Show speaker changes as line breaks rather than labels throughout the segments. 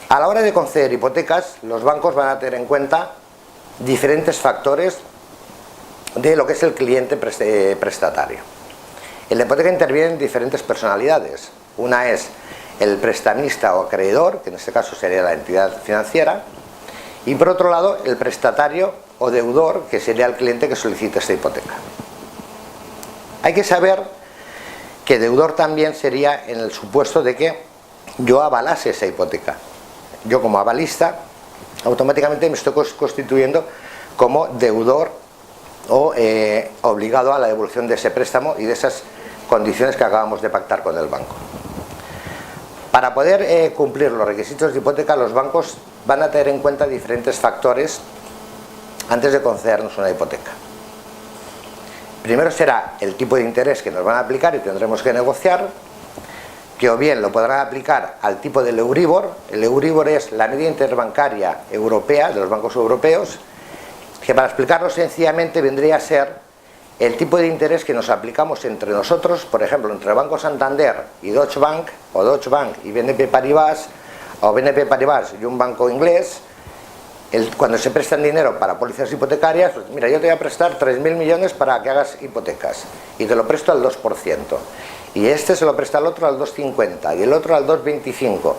A la hora de conceder hipotecas, los bancos van a tener en cuenta diferentes factores de lo que es el cliente prestatario. En la hipoteca intervienen diferentes personalidades. Una es el prestamista o acreedor, que en este caso sería la entidad financiera, y por otro lado el prestatario o deudor, que sería el cliente que solicita esta hipoteca. Hay que saber que deudor también sería en el supuesto de que yo avalase esa hipoteca. Yo, como avalista, automáticamente me estoy constituyendo como deudor o obligado a la devolución de ese préstamo y de esas condiciones que acabamos de pactar con el banco. Para poder cumplir los requisitos de hipoteca, los bancos van a tener en cuenta diferentes factores antes de concedernos una hipoteca. Primero será el tipo de interés que nos van a aplicar y tendremos que negociar, que o bien lo podrán aplicar al tipo del Euribor. El Euribor es la media interbancaria europea, de los bancos europeos, que, para explicarlo sencillamente, vendría a ser el tipo de interés que nos aplicamos entre nosotros, por ejemplo, entre el Banco Santander y Deutsche Bank, o Deutsche Bank y BNP Paribas, o BNP Paribas y un banco inglés. Cuando se prestan dinero para pólizas hipotecarias, pues mira, yo te voy a prestar 3.000 millones para que hagas hipotecas y te lo presto al 2%, y este se lo presta al otro al 2,50 y el otro al 2,25.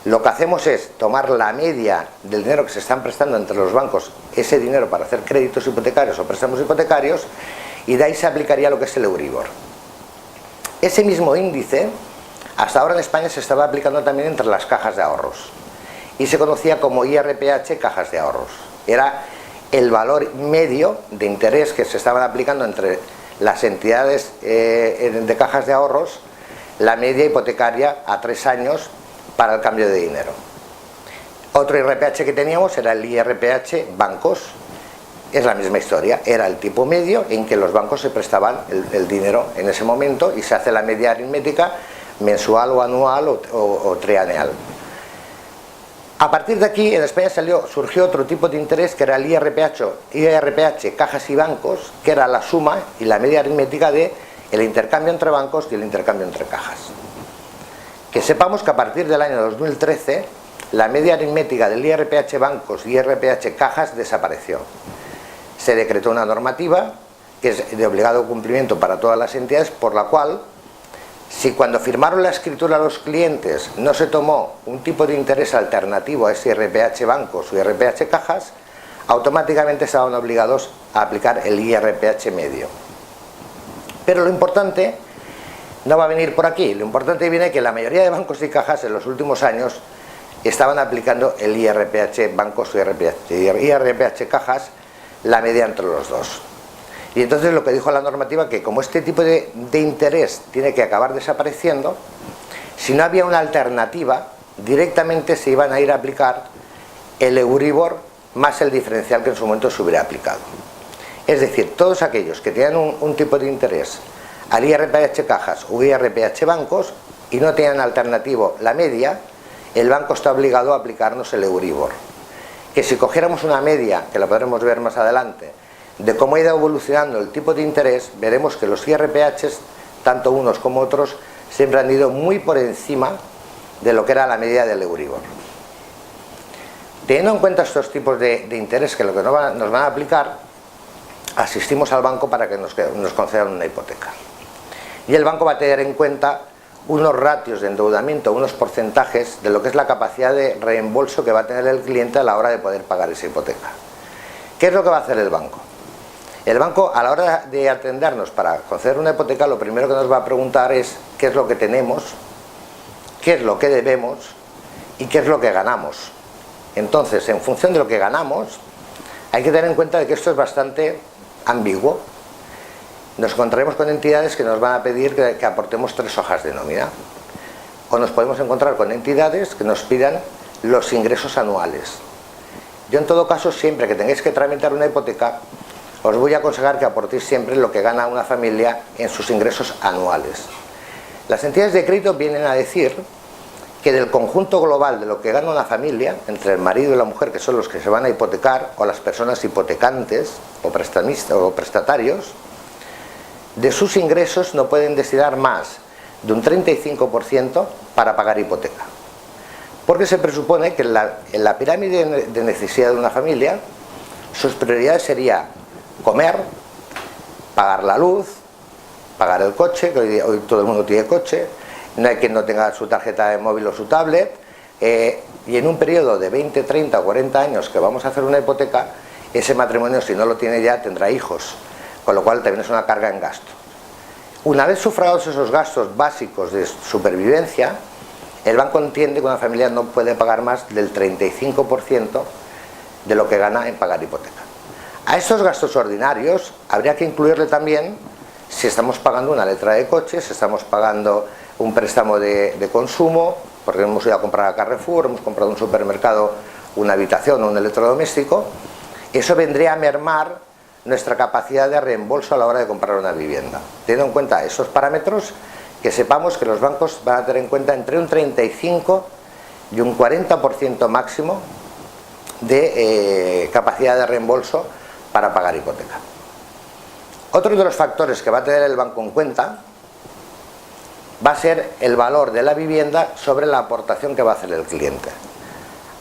Lo que hacemos es tomar la media del dinero que se están prestando entre los bancos, ese dinero para hacer créditos hipotecarios o préstamos hipotecarios, y de ahí se aplicaría lo que es el Euribor. Ese mismo índice hasta ahora en España se estaba aplicando también entre las cajas de ahorros y se conocía como IRPH cajas de ahorros. Era el valor medio de interés que se estaban aplicando entre las entidades de cajas de ahorros, la media hipotecaria a 3 años para el cambio de dinero. Otro IRPH que teníamos era el IRPH bancos. Es la misma historia, era el tipo medio en que los bancos se prestaban el dinero en ese momento, y se hace la media aritmética mensual o anual o trianual. A partir de aquí en España surgió otro tipo de interés, que era el IRPH cajas y bancos, que era la suma y la media aritmética de el intercambio entre bancos y el intercambio entre cajas. Que sepamos que a partir del año 2013 la media aritmética del IRPH bancos y IRPH cajas desapareció. Se decretó una normativa que es de obligado cumplimiento para todas las entidades, por la cual, si cuando firmaron la escritura a los clientes no se tomó un tipo de interés alternativo a ese IRPH bancos o IRPH cajas, automáticamente estaban obligados a aplicar el IRPH medio. Pero lo importante no va a venir por aquí. Lo importante viene que la mayoría de bancos y cajas en los últimos años estaban aplicando el IRPH bancos o IRPH cajas, la media entre los dos. Y entonces lo que dijo la normativa, que como este tipo de interés tiene que acabar desapareciendo, si no había una alternativa, directamente se iban a ir a aplicar el Euribor más el diferencial que en su momento se hubiera aplicado. Es decir, todos aquellos que tenían un tipo de interés al IRPH cajas o IRPH bancos y no tenían alternativo la media, el banco está obligado a aplicarnos el Euribor. Que si cogiéramos una media, que la podremos ver más adelante, de cómo ha ido evolucionando el tipo de interés, veremos que los IRPHs, tanto unos como otros, siempre han ido muy por encima de lo que era la media del Euribor. Teniendo en cuenta estos tipos de interés, que lo que nos van a aplicar, asistimos al banco para que nos concedan una hipoteca. Y el banco va a tener en cuenta unos ratios de endeudamiento, unos porcentajes de lo que es la capacidad de reembolso que va a tener el cliente a la hora de poder pagar esa hipoteca. ¿Qué es lo que va a hacer el banco? El banco, a la hora de atendernos para conceder una hipoteca, lo primero que nos va a preguntar es qué es lo que tenemos, qué es lo que debemos y qué es lo que ganamos. Entonces, en función de lo que ganamos, hay que tener en cuenta de que esto es bastante ambiguo. Nos encontraremos con entidades que nos van a pedir que aportemos 3 hojas de nómina, o nos podemos encontrar con entidades que nos pidan los ingresos anuales. Yo, en todo caso, siempre que tengáis que tramitar una hipoteca, os voy a aconsejar que aportéis siempre lo que gana una familia en sus ingresos anuales. Las entidades de crédito vienen a decir que del conjunto global de lo que gana una familia, entre el marido y la mujer, que son los que se van a hipotecar, o las personas hipotecantes o prestamistas o prestatarios, de sus ingresos no pueden destinar más de un 35% para pagar hipoteca. Porque se presupone que en la pirámide de necesidad de una familia, sus prioridades serían comer, pagar la luz, pagar el coche, que hoy todo el mundo tiene coche, no hay quien no tenga su tarjeta de móvil o su tablet, y en un periodo de 20, 30 o 40 años que vamos a hacer una hipoteca, ese matrimonio, si no lo tiene ya, tendrá hijos, con lo cual también es una carga en gasto. Una vez sufragados esos gastos básicos de supervivencia, el banco entiende que una familia no puede pagar más del 35% de lo que gana en pagar hipoteca. A estos gastos ordinarios habría que incluirle también si estamos pagando una letra de coche, si estamos pagando un préstamo de consumo, porque hemos ido a comprar a Carrefour, hemos comprado en un supermercado una habitación o un electrodoméstico. Eso vendría a mermar nuestra capacidad de reembolso a la hora de comprar una vivienda. Teniendo en cuenta esos parámetros, que sepamos que los bancos van a tener en cuenta entre un 35 y un 40% máximo de capacidad de reembolso para pagar hipoteca. Otro de los factores que va a tener el banco en cuenta va a ser el valor de la vivienda sobre la aportación que va a hacer el cliente.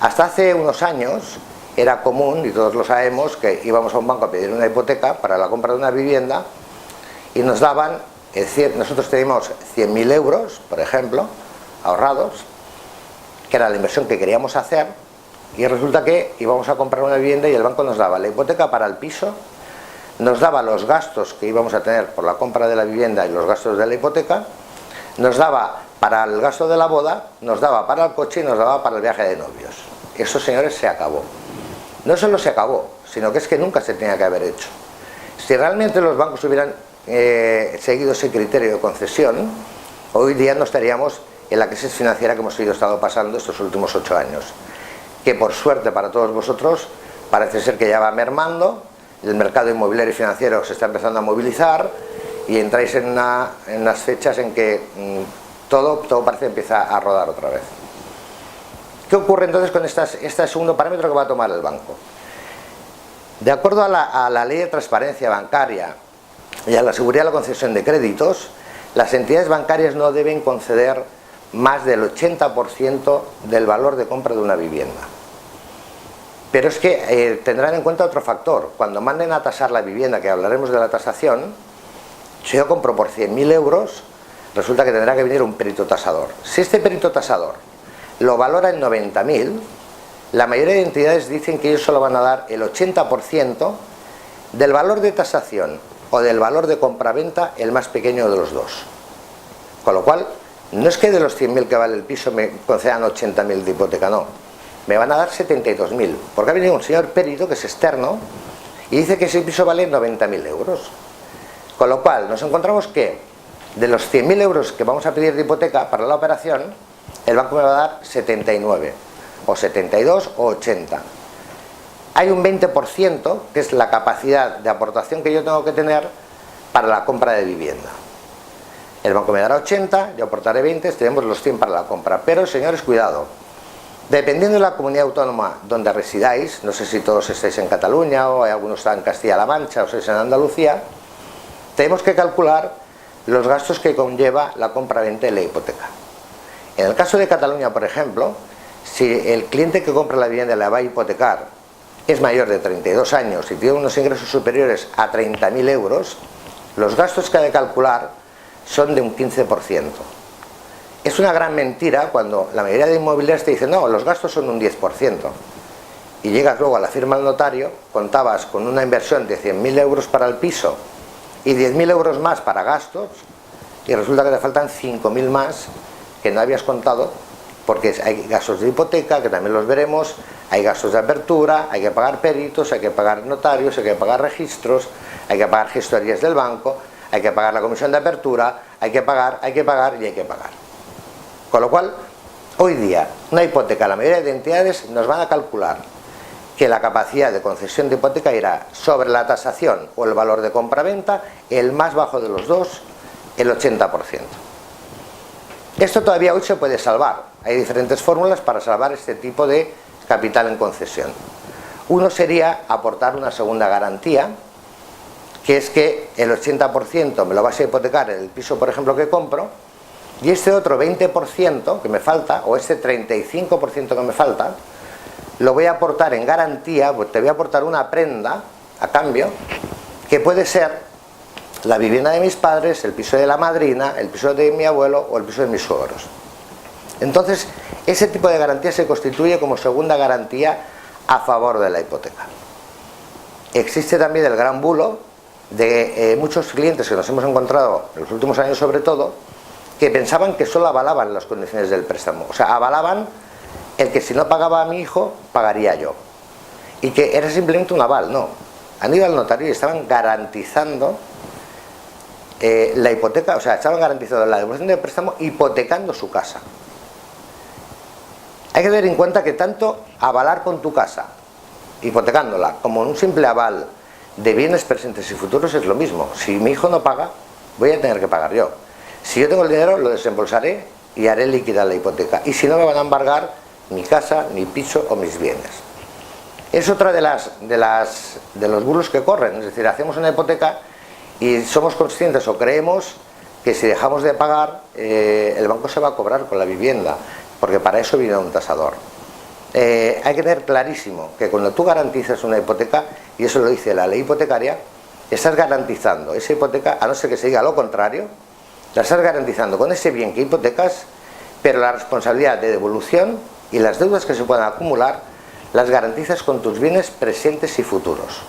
Hasta hace unos años era común, y todos lo sabemos, que íbamos a un banco a pedir una hipoteca para la compra de una vivienda y nos daban, nosotros teníamos 100.000 euros, por ejemplo, ahorrados, que era la inversión que queríamos hacer, y resulta que íbamos a comprar una vivienda y el banco nos daba la hipoteca para el piso, nos daba los gastos que íbamos a tener por la compra de la vivienda y los gastos de la hipoteca, nos daba para el gasto de la boda, nos daba para el coche y nos daba para el viaje de novios. Eso, señores, se acabó. No solo se acabó, sino que es que nunca se tenía que haber hecho. Si realmente los bancos hubieran seguido ese criterio de concesión, hoy día no estaríamos en la crisis financiera que hemos estado pasando estos últimos 8 años, que por suerte para todos vosotros parece ser que ya va mermando, el mercado inmobiliario y financiero se está empezando a movilizar y entráis en unas fechas en que todo parece que empieza a rodar otra vez. ¿Qué ocurre entonces con este segundo parámetro que va a tomar el banco? De acuerdo a la ley de transparencia bancaria y a la seguridad de la concesión de créditos, las entidades bancarias no deben conceder más del 80% del valor de compra de una vivienda. Pero es que tendrán en cuenta otro factor. Cuando manden a tasar la vivienda, que hablaremos de la tasación, si yo compro por 100.000 euros, resulta que tendrá que venir un perito tasador. Si este perito tasador lo valora en 90.000, la mayoría de entidades dicen que ellos solo van a dar el 80% del valor de tasación o del valor de compraventa, el más pequeño de los dos. Con lo cual, no es que de los 100.000 que vale el piso me concedan 80.000 de hipoteca, no. Me van a dar 72.000, porque ha venido un señor perito que es externo y dice que ese piso vale 90.000 euros. Con lo cual, nos encontramos que de los 100.000 euros que vamos a pedir de hipoteca para la operación, el banco me va a dar 79, o 72 o 80. Hay un 20% que es la capacidad de aportación que yo tengo que tener para la compra de vivienda. El banco me dará 80, yo aportaré 20, tenemos los 100 para la compra. Pero, señores, cuidado. Dependiendo de la comunidad autónoma donde residáis, no sé si todos estáis en Cataluña o hay algunos que están en Castilla-La Mancha o estáis en Andalucía, tenemos que calcular los gastos que conlleva la compra-venta de la hipoteca. En el caso de Cataluña, por ejemplo, si el cliente que compra la vivienda la va a hipotecar es mayor de 32 años y tiene unos ingresos superiores a 30.000 euros, los gastos que ha de calcular son de un 15%. Es una gran mentira cuando la mayoría de inmobiliarias te dicen no, los gastos son un 10%. Y llegas luego a la firma del notario, contabas con una inversión de 100.000 euros para el piso y 10.000 euros más para gastos y resulta que te faltan 5.000 más que no habías contado porque hay gastos de hipoteca, que también los veremos, hay gastos de apertura, hay que pagar peritos, hay que pagar notarios, hay que pagar registros, hay que pagar gestorías del banco, hay que pagar la comisión de apertura, hay que pagar y hay que pagar. Con lo cual, hoy día, una hipoteca, la mayoría de entidades nos van a calcular que la capacidad de concesión de hipoteca irá sobre la tasación o el valor de compraventa, el más bajo de los dos, el 80%. Esto todavía hoy se puede salvar. Hay diferentes fórmulas para salvar este tipo de capital en concesión. Uno sería aportar una segunda garantía, que es que el 80% me lo vas a hipotecar en el piso, por ejemplo, que compro, Y este otro 20% que me falta, o este 35% que me falta, lo voy a aportar en garantía, pues te voy a aportar una prenda a cambio, que puede ser la vivienda de mis padres, el piso de la madrina, el piso de mi abuelo o el piso de mis suegros. Entonces, ese tipo de garantía se constituye como segunda garantía a favor de la hipoteca. Existe también el gran bulo de muchos clientes que nos hemos encontrado en los últimos años sobre todo, que pensaban que solo avalaban las condiciones del préstamo, o sea, avalaban el que si no pagaba a mi hijo, pagaría yo, y que era simplemente un aval. No, han ido al notario y estaban garantizando la hipoteca, o sea, estaban garantizando la devolución del préstamo hipotecando su casa. Hay que tener en cuenta que tanto avalar con tu casa, hipotecándola, como un simple aval de bienes presentes y futuros es lo mismo. Si mi hijo no paga, voy a tener que pagar yo. Si yo tengo el dinero, lo desembolsaré y haré liquidar la hipoteca. Y si no, me van a embargar mi casa, mi piso o mis bienes. Es otra de los bulos que corren. Es decir, hacemos una hipoteca y somos conscientes o creemos que si dejamos de pagar, el banco se va a cobrar con la vivienda, porque para eso viene un tasador. Hay que tener clarísimo que cuando tú garantizas una hipoteca, y eso lo dice la ley hipotecaria, estás garantizando esa hipoteca, a no ser que se diga lo contrario, la estás garantizando con ese bien que hipotecas, pero la responsabilidad de devolución y las deudas que se puedan acumular las garantizas con tus bienes presentes y futuros.